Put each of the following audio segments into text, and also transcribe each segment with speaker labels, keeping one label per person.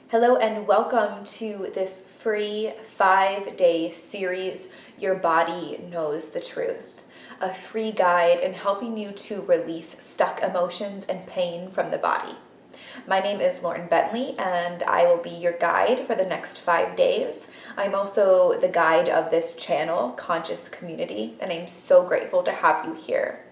Speaker 1: Hello and welcome to this free 5-day series, Your Body Knows the Truth, a free guide in helping you to release stuck emotions and pain from the body. My name is Lauren Bentley and I will be your guide for the next 5 days. I'm also the guide of this channel, Conscious Community, and I'm so grateful to have you here.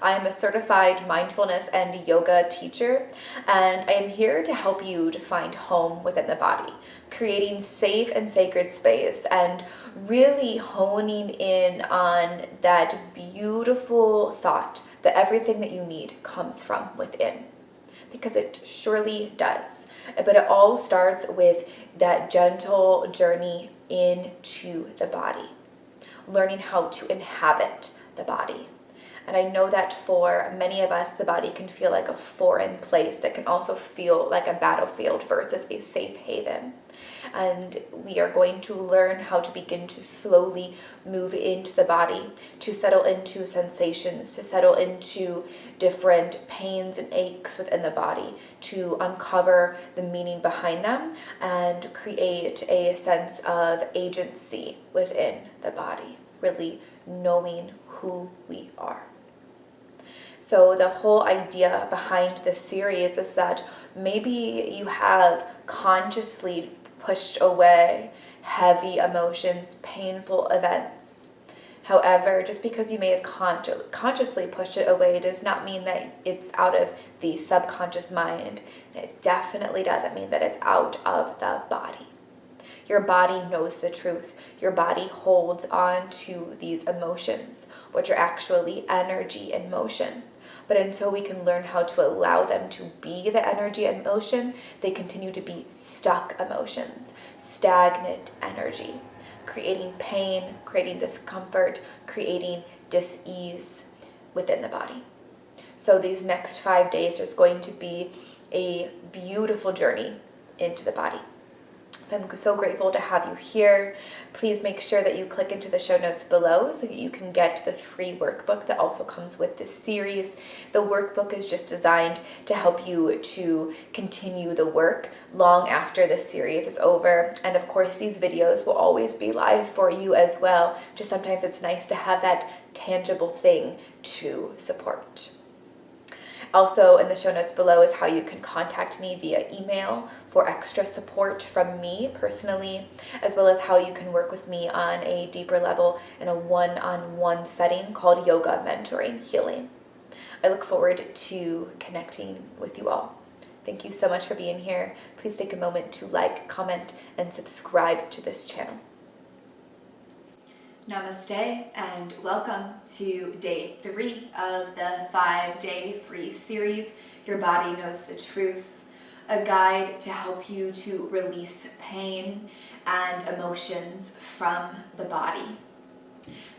Speaker 1: I am a certified mindfulness and yoga teacher, and I am here to help you to find home within the body, creating safe and sacred space, and really honing in on that beautiful thought that everything that you need comes from within. Because it surely does. But it all starts with that gentle journey into the body, learning how to inhabit the body. And I know that for many of us, the body can feel like a foreign place. It can also feel like a battlefield versus a safe haven. And we are going to learn how to begin to slowly move into the body, to settle into sensations, to settle into different pains and aches within the body, to uncover the meaning behind them and create a sense of agency within the body, really knowing who we are. So the whole idea behind this series is that maybe you have consciously pushed away heavy emotions, painful events. However, just because you may have consciously pushed it away does not mean that it's out of the subconscious mind. It definitely doesn't mean that it's out of the body. Your body knows the truth. Your body holds on to these emotions, which are actually energy and motion. But until we can learn how to allow them to be the energy and motion, they continue to be stuck emotions, stagnant energy, creating pain, creating discomfort, creating dis-ease within the body. So these next 5 days is going to be a beautiful journey into the body. So I'm so grateful to have you here. Please make sure that you click into the show notes below so that you can get the free workbook that also comes with this series. The workbook is just designed to help you to continue the work long after this series is over. And of course, these videos will always be live for you as well. Just sometimes it's nice to have that tangible thing to support. Also in the show notes below is how you can contact me via email for extra support from me personally, as well as how you can work with me on a deeper level in a one-on-one setting called Yoga Mentoring Healing. I look forward to connecting with you all. Thank you so much for being here. Please take a moment to like, comment, and subscribe to this channel. Namaste and welcome to day 3 of the 5-day free series, Your Body Knows the Truth, a guide to help you to release pain and emotions from the body.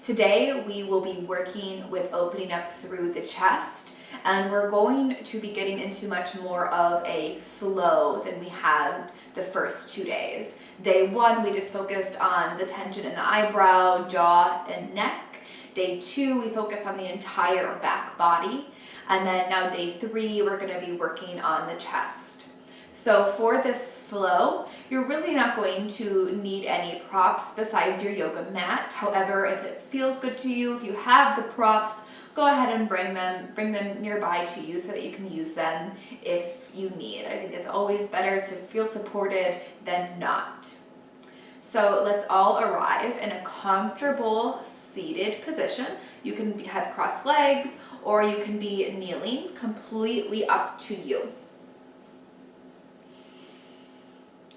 Speaker 1: Today we will be working with opening up through the chest, and we're going to be getting into much more of a flow than we had the first 2 days. Day 1, we just focused on the tension in the eyebrow, jaw, and neck. Day 2, we focused on the entire back body. And then now day 3, we're going to be working on the chest. So for this flow, you're really not going to need any props besides your yoga mat. However, if it feels good to you, if you have the props, go ahead and bring them nearby to you so that you can use them if you need. I think it's always better to feel supported than not. So let's all arrive in a comfortable seated position. You can have crossed legs or you can be kneeling, completely up to you.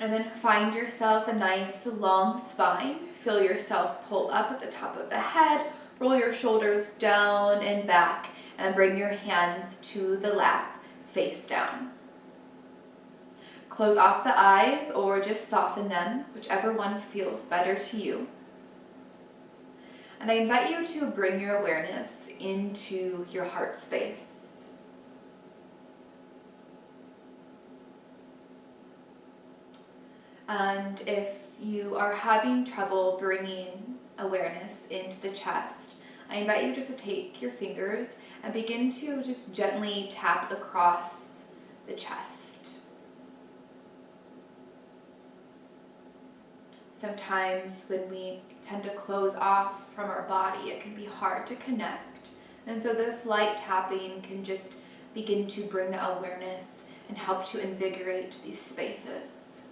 Speaker 1: And then find yourself a nice long spine. Feel yourself pull up at the top of the head. Roll your shoulders down and back and bring your hands to the lap, face down. Close off the eyes or just soften them, whichever one feels better to you. And I invite you to bring your awareness into your heart space. And if you are having trouble bringing awareness into the chest, I invite you just to take your fingers and begin to just gently tap across the chest. Sometimes when we tend to close off from our body, it can be hard to connect. And so this light tapping can just begin to bring the awareness and help to invigorate these spaces.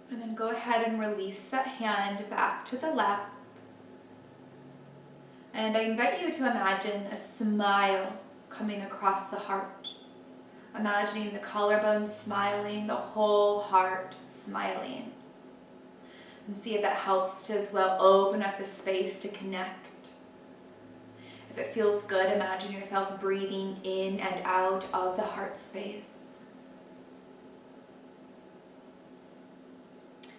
Speaker 1: And then go ahead and release that hand back to the lap. And I invite you to imagine a smile coming across the heart. Imagining the collarbone smiling, the whole heart smiling. And see if that helps to as well open up the space to connect. If it feels good, imagine yourself breathing in and out of the heart space.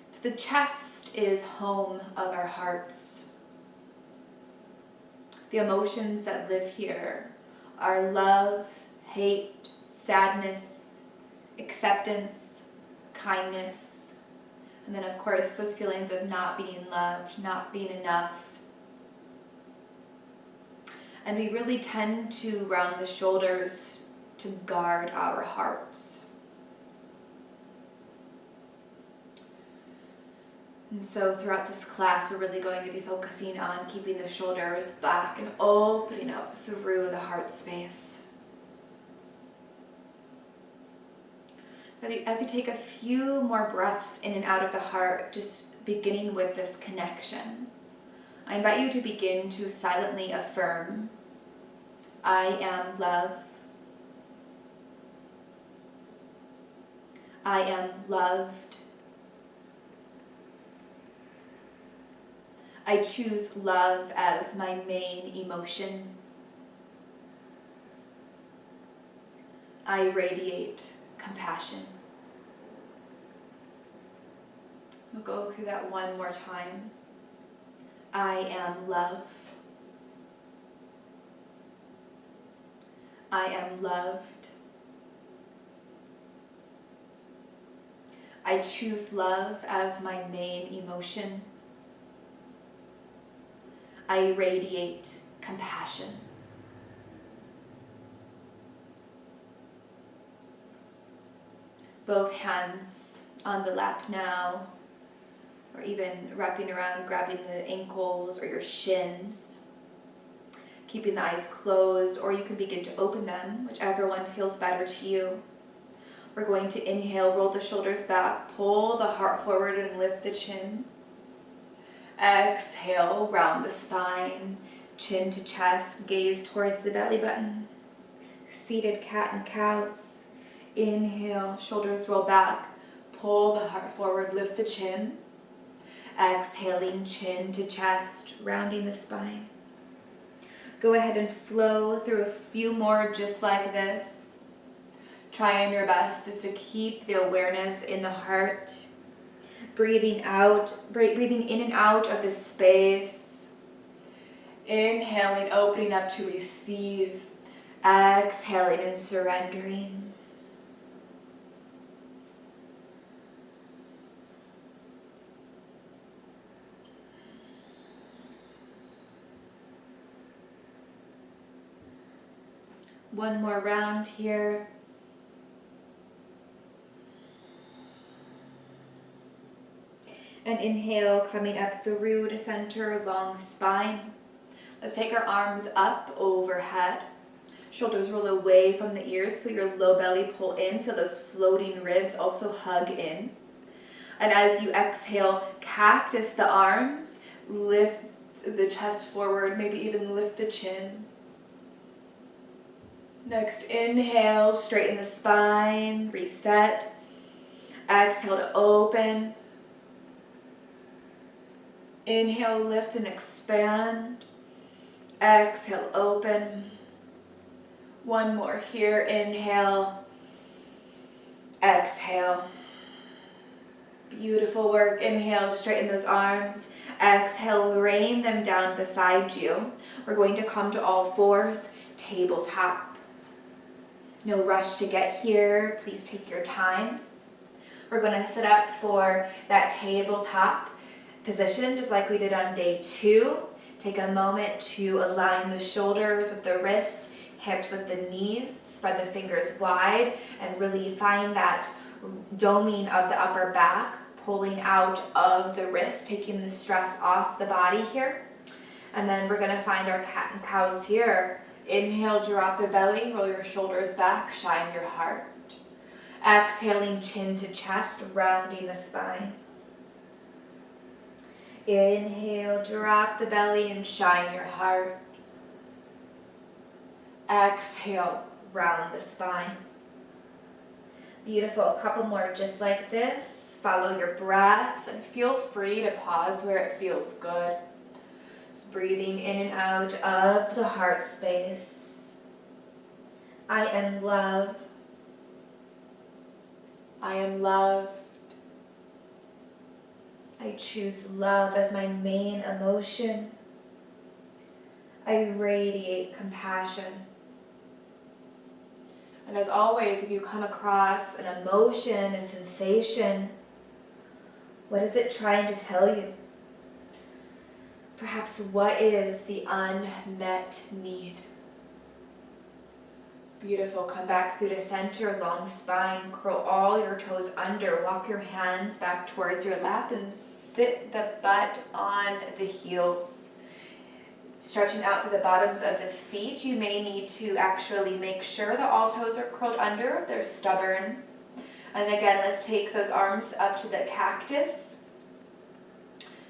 Speaker 1: So the chest is home of our hearts. The emotions that live here are love, hate, sadness, acceptance, kindness, and then of course those feelings of not being loved, not being enough. And we really tend to round the shoulders to guard our hearts. And so throughout this class, we're really going to be focusing on keeping the shoulders back and opening up through the heart space. As you take a few more breaths in and out of the heart, just beginning with this connection, I invite you to begin to silently affirm, I am love. I am loved. I choose love as my main emotion. I radiate compassion. We'll go through that one more time. I am love. I am loved. I choose love as my main emotion. I radiate compassion. Both hands on the lap now, or even wrapping around, grabbing the ankles or your shins. Keeping the eyes closed, or you can begin to open them, whichever one feels better to you. We're going to inhale, roll the shoulders back, pull the heart forward and lift the chin. Exhale, round the spine, chin to chest, gaze towards the belly button. Seated cat and cows. Inhale, shoulders roll back, pull the heart forward, lift the chin. Exhaling, chin to chest, rounding the spine. Go ahead and flow through a few more just like this. Trying your best just to keep the awareness in the heart. Breathing in and out of the space. Inhaling, opening up to receive. Exhaling and surrendering. One more round here. And inhale, coming up through to center, long spine. Let's take our arms up overhead. Shoulders roll away from the ears. Feel your low belly pull in. Feel those floating ribs also hug in. And as you exhale, cactus the arms. Lift the chest forward, maybe even lift the chin. Next, inhale, straighten the spine, reset. Exhale to open. Inhale, lift and expand. Exhale, open. One more here, inhale. Exhale. Beautiful work. Inhale, straighten those arms. Exhale, rain them down beside you. We're going to come to all fours, tabletop. No rush to get here. Please take your time. We're going to sit up for that tabletop position, just like we did on day 2. Take a moment to align the shoulders with the wrists, hips with the knees, spread the fingers wide, and really find that doming of the upper back, pulling out of the wrist, taking the stress off the body here. And then we're gonna find our cat and cows here. Inhale, drop the belly, roll your shoulders back, shine your heart. Exhaling, chin to chest, rounding the spine. Inhale, drop the belly and shine your heart. Exhale, round the spine. Beautiful, a couple more just like this. Follow your breath and feel free to pause where it feels good. Just breathing in and out of the heart space. I am love. I am loved. I choose love as my main emotion. I radiate compassion. And as always, if you come across an emotion, a sensation, what is it trying to tell you? Perhaps what is the unmet need? Beautiful. Come back through the center, long spine, curl all your toes under, walk your hands back towards your lap and sit the butt on the heels. Stretching out through the bottoms of the feet, you may need to actually make sure that all toes are curled under if they're stubborn. And again, let's take those arms up to the cactus.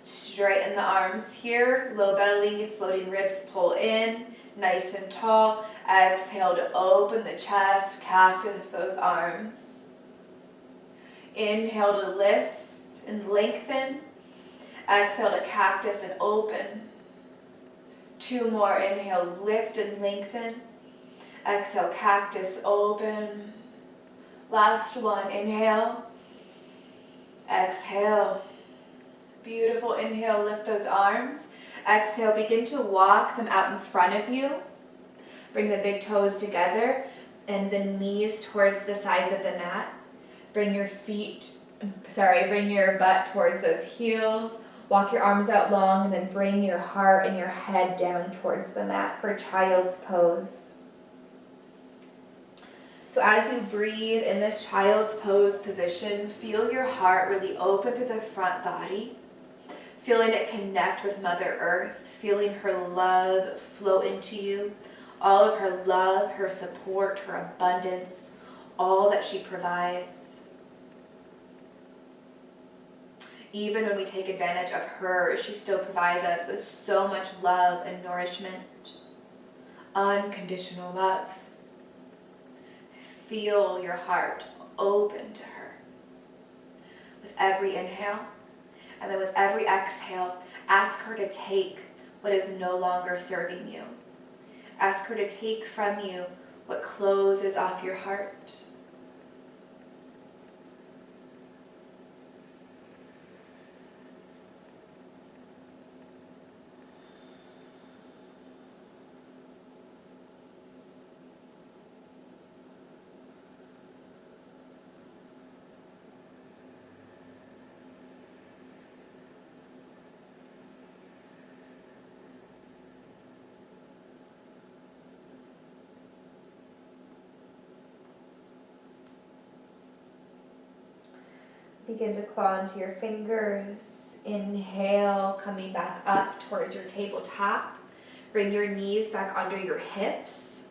Speaker 1: Straighten the arms here, low belly, floating ribs pull in, nice and tall. Exhale to open the chest, cactus those arms. Inhale to lift and lengthen. Exhale to cactus and open. 2 more, inhale, lift and lengthen. Exhale, cactus, open. Last one, inhale. Exhale. Beautiful, inhale, lift those arms. Exhale, begin to walk them out in front of you. Bring the big toes together and the knees towards the sides of the mat. Bring your butt towards those heels. Walk your arms out long and then bring your heart and your head down towards the mat for child's pose. So as you breathe in this child's pose position, feel your heart really open through the front body. Feeling it connect with Mother Earth, feeling her love flow into you. All of her love, her support, her abundance, all that she provides. Even when we take advantage of her, she still provides us with so much love and nourishment. Unconditional love. Feel your heart open to her. With every inhale, and then with every exhale, ask her to take what is no longer serving you. Ask her to take from you what closes off your heart. Begin to claw into your fingers. Inhale, coming back up towards your tabletop. Bring your knees back under your hips.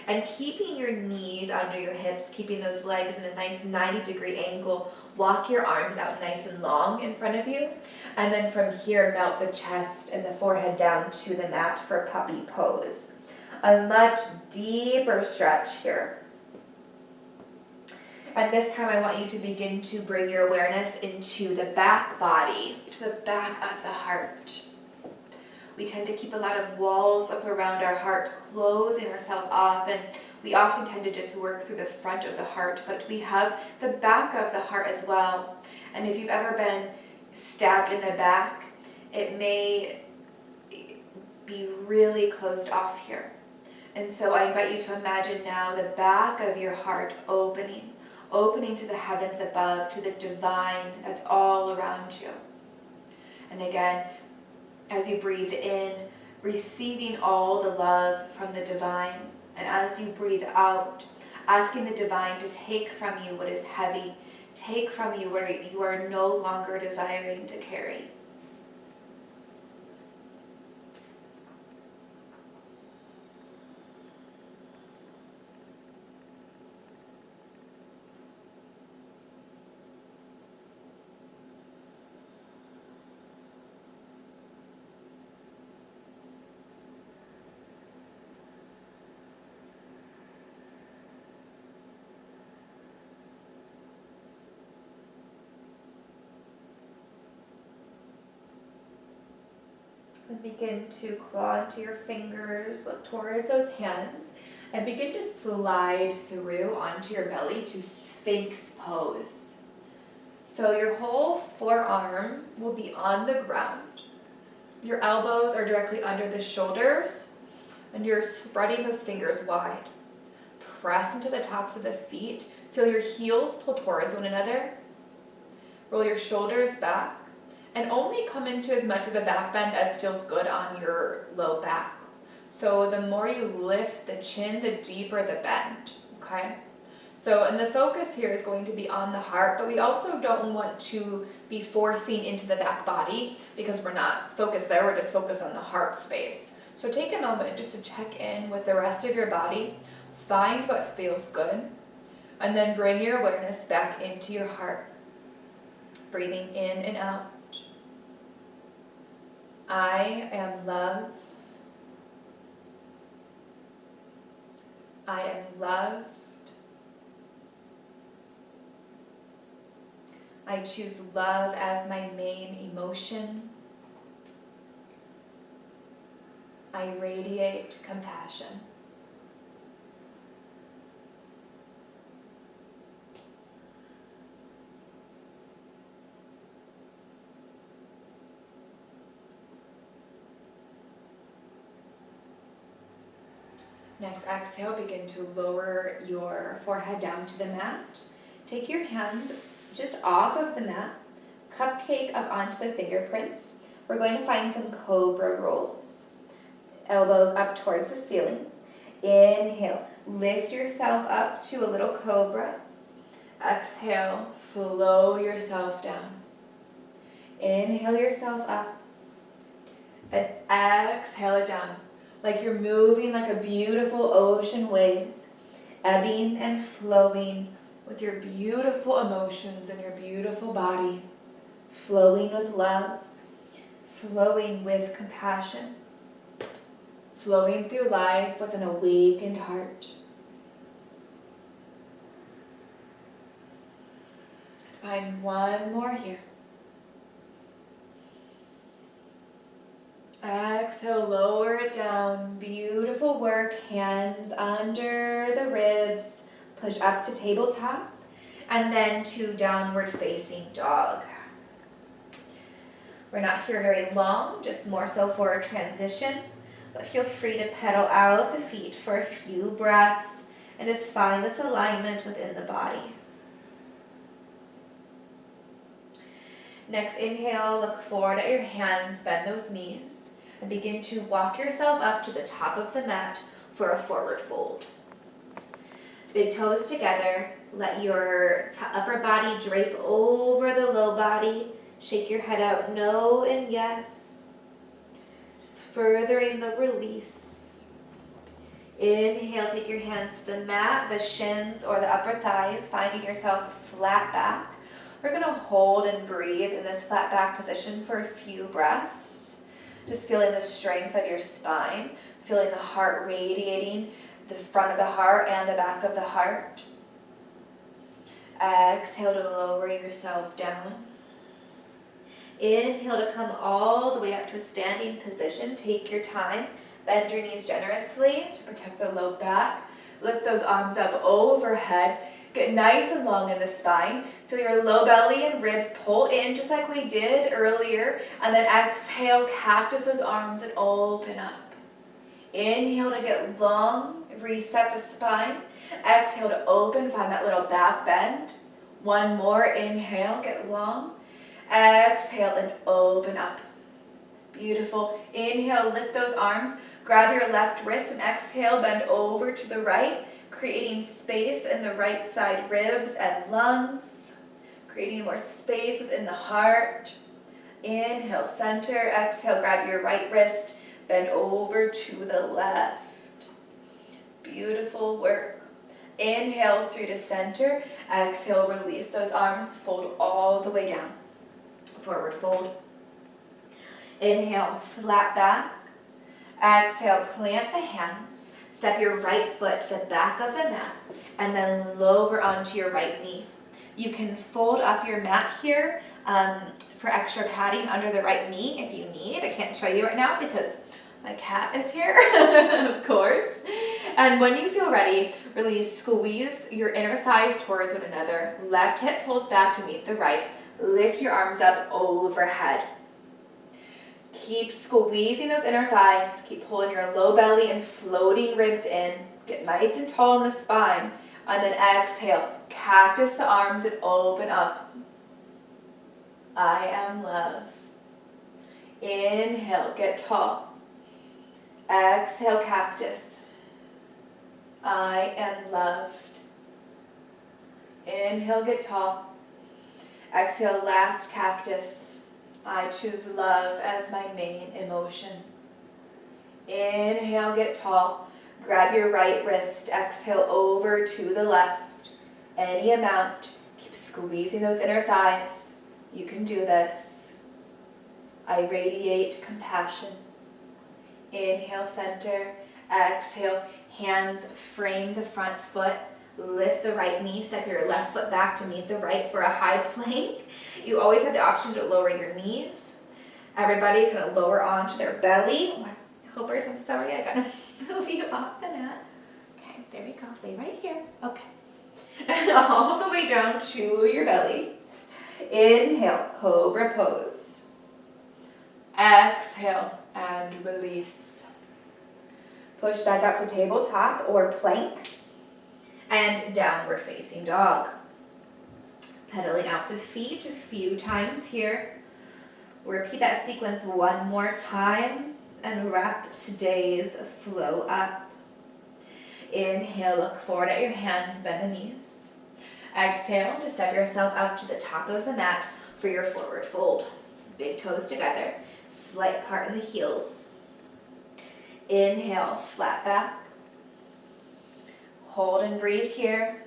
Speaker 1: And keeping your knees under your hips, keeping those legs in a nice 90-degree angle, walk your arms out nice and long in front of you. And then from here, melt the chest and the forehead down to the mat for puppy pose. A much deeper stretch here. And this time I want you to begin to bring your awareness into the back body, to the back of the heart. We tend to keep a lot of walls up around our heart, closing ourselves off, and we often tend to just work through the front of the heart, but we have the back of the heart as well. And if you've ever been stabbed in the back, it may be really closed off here. And so I invite you to imagine now the back of your heart opening to the heavens above, to the divine that's all around you. And again, as you breathe in, receiving all the love from the divine, And as you breathe out, asking the divine to take from you what is heavy, take from you what you are no longer desiring to carry. And begin to claw into your fingers, look towards those hands, and begin to slide through onto your belly to Sphinx Pose. So your whole forearm will be on the ground. Your elbows are directly under the shoulders, and you're spreading those fingers wide. Press into the tops of the feet. Feel your heels pull towards one another. Roll your shoulders back. And only come into as much of a back bend as feels good on your low back. So the more you lift the chin, the deeper the bend, okay? So, and the focus here is going to be on the heart, but we also don't want to be forcing into the back body because we're not focused there, we're just focused on the heart space. So take a moment just to check in with the rest of your body, find what feels good, and then bring your awareness back into your heart. Breathing in and out. I am love. I am loved. I choose love as my main emotion. I radiate compassion. Next, exhale, begin to lower your forehead down to the mat. Take your hands just off of the mat, cupcake up onto the fingerprints. We're going to find some Cobra Rolls. Elbows up towards the ceiling. Inhale, lift yourself up to a little cobra. Exhale, flow yourself down. Inhale yourself up. And exhale it down. Like you're moving like a beautiful ocean wave, ebbing and flowing with your beautiful emotions and your beautiful body, flowing with love, flowing with compassion, flowing through life with an awakened heart. Find one more here. Exhale, lower it down. Beautiful work. Hands under the ribs. Push up to tabletop. And then to downward facing dog. We're not here very long, just more so for a transition. But feel free to pedal out the feet for a few breaths and just find this alignment within the body. Next, inhale, look forward at your hands, bend those knees, and begin to walk yourself up to the top of the mat for a forward fold. Big toes together, let your upper body drape over the low body. Shake your head out, no and yes. Just furthering the release. Inhale, take your hands to the mat, the shins or the upper thighs, finding yourself flat back. We're going to hold and breathe in this flat back position for a few breaths. Just feeling the strength of your spine, feeling the heart radiating the front of the heart and the back of the heart. Exhale to lower yourself down. Inhale to come all the way up to a standing position. Take your time. Bend your knees generously to protect the low back. Lift those arms up overhead. Get nice and long in the spine. Feel your low belly and ribs pull in just like we did earlier. And then exhale, cactus those arms and open up. Inhale to get long, reset the spine. Exhale to open, find that little back bend. One more, inhale, get long. Exhale and open up. Beautiful. Inhale, lift those arms. Grab your left wrist and exhale, bend over to the right, creating space in the right side ribs and lungs, creating more space within the heart. Inhale, center. Exhale, grab your right wrist, bend over to the left. Beautiful work. Inhale through to center. Exhale, release those arms, fold all the way down. Forward fold. Inhale, flat back. Exhale, plant the hands. Step your right foot to the back of the mat and then lower onto your right knee. You can fold up your mat here for extra padding under the right knee if you need. I can't show you right now because my cat is here, of course. And when you feel ready, really squeeze your inner thighs towards one another. Left hip pulls back to meet the right. Lift your arms up overhead. Keep squeezing those inner thighs. Keep pulling your low belly and floating ribs in. Get nice and tall in the spine. And then exhale, cactus the arms and open up. I am love. Inhale, get tall. Exhale, cactus. I am loved. Inhale, get tall. Exhale, last cactus. I choose love as my main emotion. Inhale, get tall. Grab your right wrist. Exhale over to the left. Any amount. Keep squeezing those inner thighs. You can do this. I radiate compassion. Inhale, center. Exhale, hands frame the front foot. Lift the right knee. Step your left foot back to meet the right for a high plank. You always have the option to lower your knees. Everybody's going to lower onto their belly. Hoppers, I'm sorry, I got to move you off the mat. Okay, there we go. Lay right here. Okay. And all the way down to your belly. Inhale, Cobra Pose. Exhale and release. Push back up to tabletop or plank. And downward facing dog. Pedaling out the feet a few times here. We'll repeat that sequence one more time and wrap today's flow up. Inhale, look forward at your hands, bend the knees. Exhale to step yourself up to the top of the mat for your forward fold. Big toes together, slight part in the heels. Inhale, flat back. Hold and breathe here.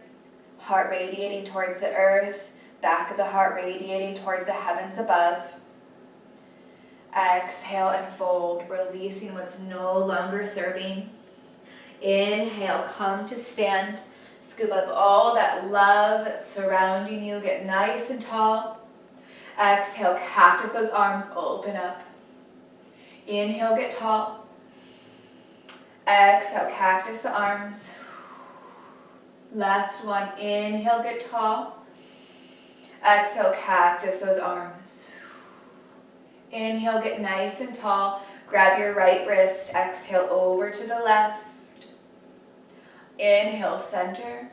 Speaker 1: Heart radiating towards the earth. Back of the heart radiating towards the heavens above. Exhale and fold, releasing what's no longer serving. Inhale, come to stand. Scoop up all that love that's surrounding you. Get nice and tall. Exhale, cactus those arms, open up. Inhale, get tall. Exhale, cactus the arms. Last one, inhale, get tall. Exhale, cactus those arms. Inhale, get nice and tall. Grab your right wrist, exhale over to the left. Inhale, center.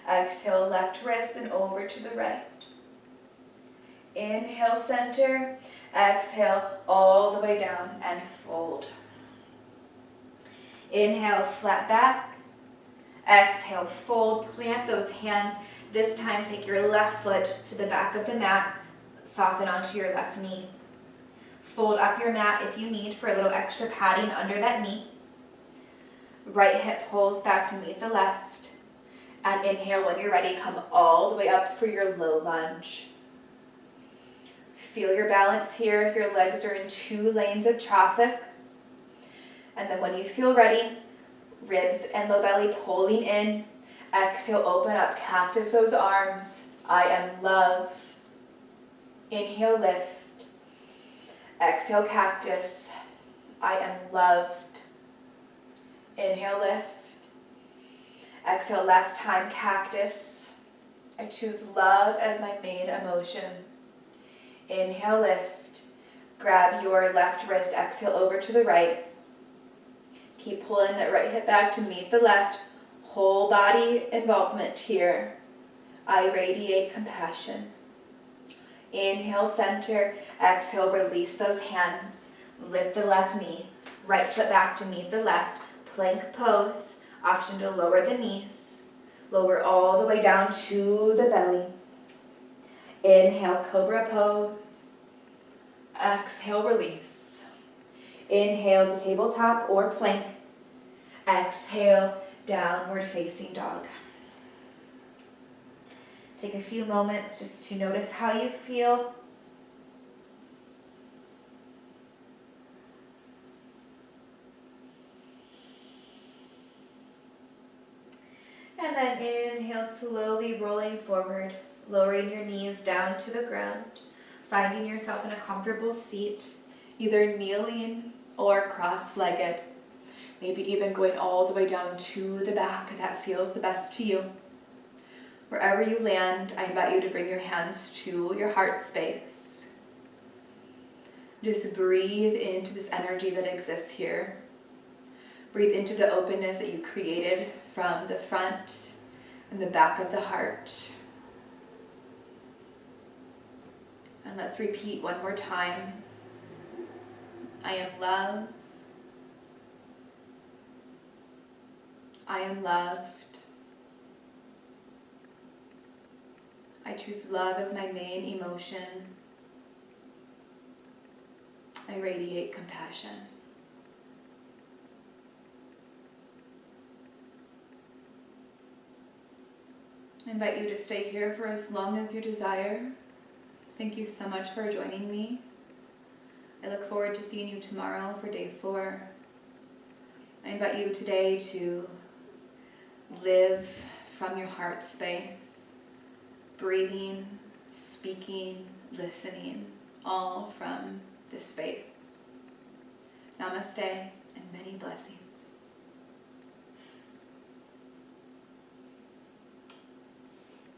Speaker 1: Exhale, left wrist and over to the right. Inhale, center. Exhale, all the way down and fold. Inhale, flat back. Exhale, fold, plant those hands. This time, take your left foot to the back of the mat. Soften onto your left knee. Fold up your mat if you need for a little extra padding under that knee. Right hip pulls back to meet the left. And inhale, when you're ready, come all the way up for your low lunge. Feel your balance here. Your legs are in 2 lanes of traffic. And then when you feel ready, ribs and low belly pulling in. Exhale, open up, cactus those arms. I am love. Inhale, lift. Exhale, cactus. I am loved. Inhale, lift. Exhale, last time, cactus. I choose love as my main emotion. Inhale, lift. Grab your left wrist, exhale over to the right. Keep pulling that right hip back to meet the left. Whole body involvement here. I radiate compassion. Inhale, center. Exhale, release those hands. Lift the left knee. Right foot back to meet the left. Plank pose. Option to lower the knees. Lower all the way down to the belly. Inhale, Cobra Pose. Exhale, release. Inhale to tabletop or plank. Exhale, downward facing dog. Take a few moments just to notice how you feel. And then inhale, slowly rolling forward, lowering your knees down to the ground, finding yourself in a comfortable seat, either kneeling or cross-legged. Maybe even going all the way down to the back if that feels the best to you. Wherever you land, I invite you to bring your hands to your heart space. Just breathe into this energy that exists here. Breathe into the openness that you created from the front and the back of the heart. And let's repeat one more time. I am love. I am loved. I choose love as my main emotion. I radiate compassion. I invite you to stay here for as long as you desire. Thank you so much for joining me. I look forward to seeing you tomorrow for day 4. I invite you today to live from your heart space, breathing, speaking, listening, all from this space. Namaste and many blessings.